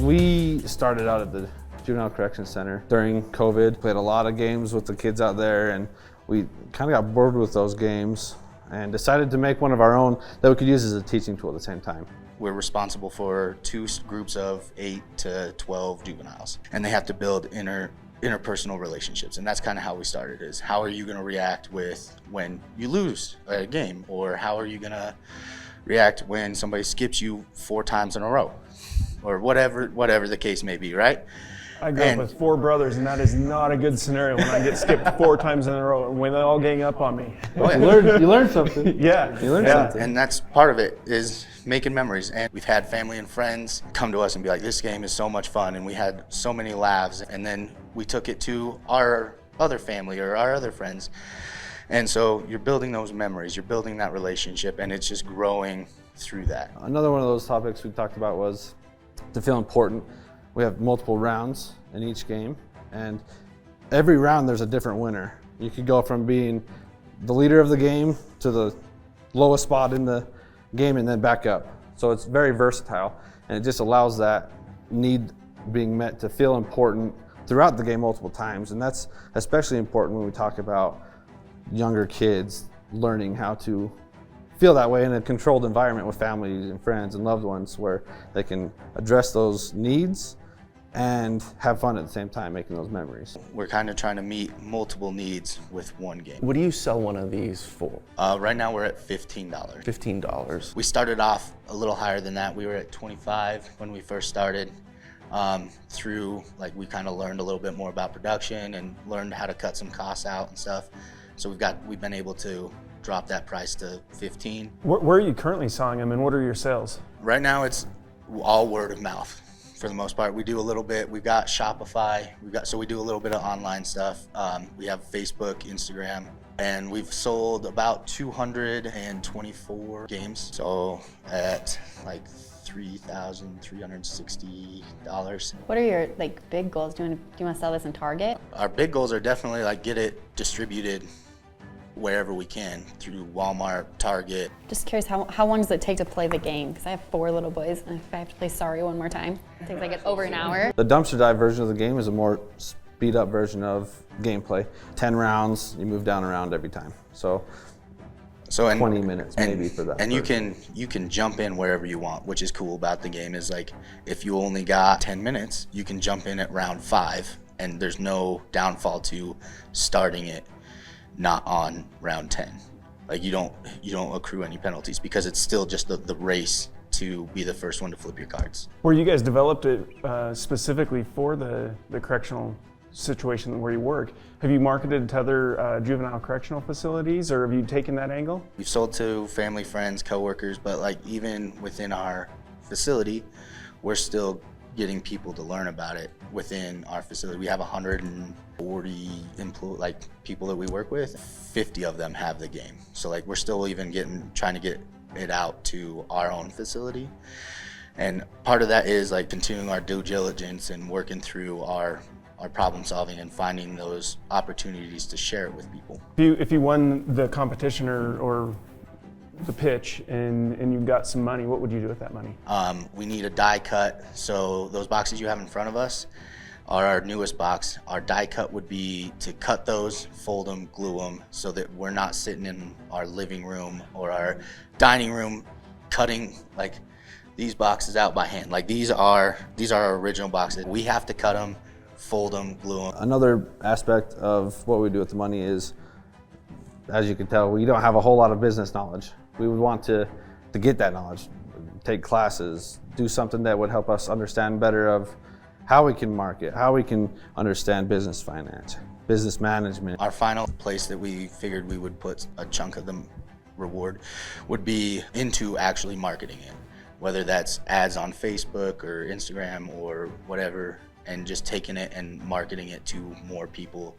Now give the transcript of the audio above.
We started out at the Juvenile Correction Center during COVID. Played a lot of games with the kids out there, and we kind of got bored with those games and decided to make one of our own that we could use as a teaching tool at the same time. We're responsible for two groups of 8 to 12 juveniles, and they have to build interpersonal relationships, and that's kind of how we started. Is how are you going to react when you lose a game, or how are you going to react when somebody skips you 4 times in a row, or whatever the case may be, right? I grew up with 4 brothers, and that is not a good scenario when I get skipped 4 times in a row and when they all gang up on me. Oh, yeah. You learn something. Yeah. You learn something. And that's part of it, is making memories. And we've had family and friends come to us and be like, this game is so much fun, and we had so many laughs. And then we took it to our other family or our other friends. And so you're building those memories, you're building that relationship, and it's just growing through that. Another one of those topics we talked about was to feel important. We have multiple rounds in each game, and every round there's a different winner. You could go from being the leader of the game to the lowest spot in the game and then back up. So it's very versatile, and it just allows that need being met to feel important throughout the game multiple times. And that's especially important when we talk about younger kids learning how to feel that way in a controlled environment with families and friends and loved ones, where they can address those needs and have fun at the same time making those memories. We're kind of trying to meet multiple needs with one game. What do you sell one of these for? Right now we're at $15. $15. We started off a little higher than that. We were at 25 when we first started. We kind of learned a little bit more about production and learned how to cut some costs out and stuff. So we've been able to drop that price to 15. Where are you currently selling them, and what are your sales? Right now it's all word of mouth for the most part. We do a little bit, we've got Shopify, we do a little bit of online stuff. We have Facebook, Instagram, and we've sold about 224 games. So at like $3,360. What are your big goals? Do you want to sell this in Target? Our big goals are definitely get it distributed wherever we can, through Walmart, Target. Just curious, how long does it take to play the game? Because I have 4 little boys, and if I have to play Sorry one more time, it takes over an hour. The dumpster dive version of the game is a more speed up version of gameplay. 10 rounds, you move down a round every time. So 20 minutes maybe for that. And you can jump in wherever you want, which is cool about the game. Is if you only got 10 minutes, you can jump in at round 5, and there's no downfall to starting it not on round 10. You don't accrue any penalties, because it's still just the race to be the first one to flip your cards. Where you guys developed it specifically for the correctional situation where you work, have you marketed to other juvenile correctional facilities, or have you taken that angle? We've sold to family, friends, coworkers, but even within our facility, we're still getting people to learn about it within our facility. We have 140 people that we work with. 50 of them have the game. So we're still even trying to get it out to our own facility. And part of that is continuing our due diligence and working through our problem solving and finding those opportunities to share it with people. If you won the competition or the pitch and you got some money, what would you do with that money? We need a die cut. So those boxes you have in front of us are our newest box. Our die cut would be to cut those, fold them, glue them, so that we're not sitting in our living room or our dining room cutting these boxes out by hand. These are our original boxes. We have to cut them, fold them, glue them. Another aspect of what we do with the money is, as you can tell, we don't have a whole lot of business knowledge. We would want to get that knowledge, take classes, do something that would help us understand better of how we can market, how we can understand business finance, business management. Our final place that we figured we would put a chunk of the reward would be into actually marketing it, whether that's ads on Facebook or Instagram or whatever, and just taking it and marketing it to more people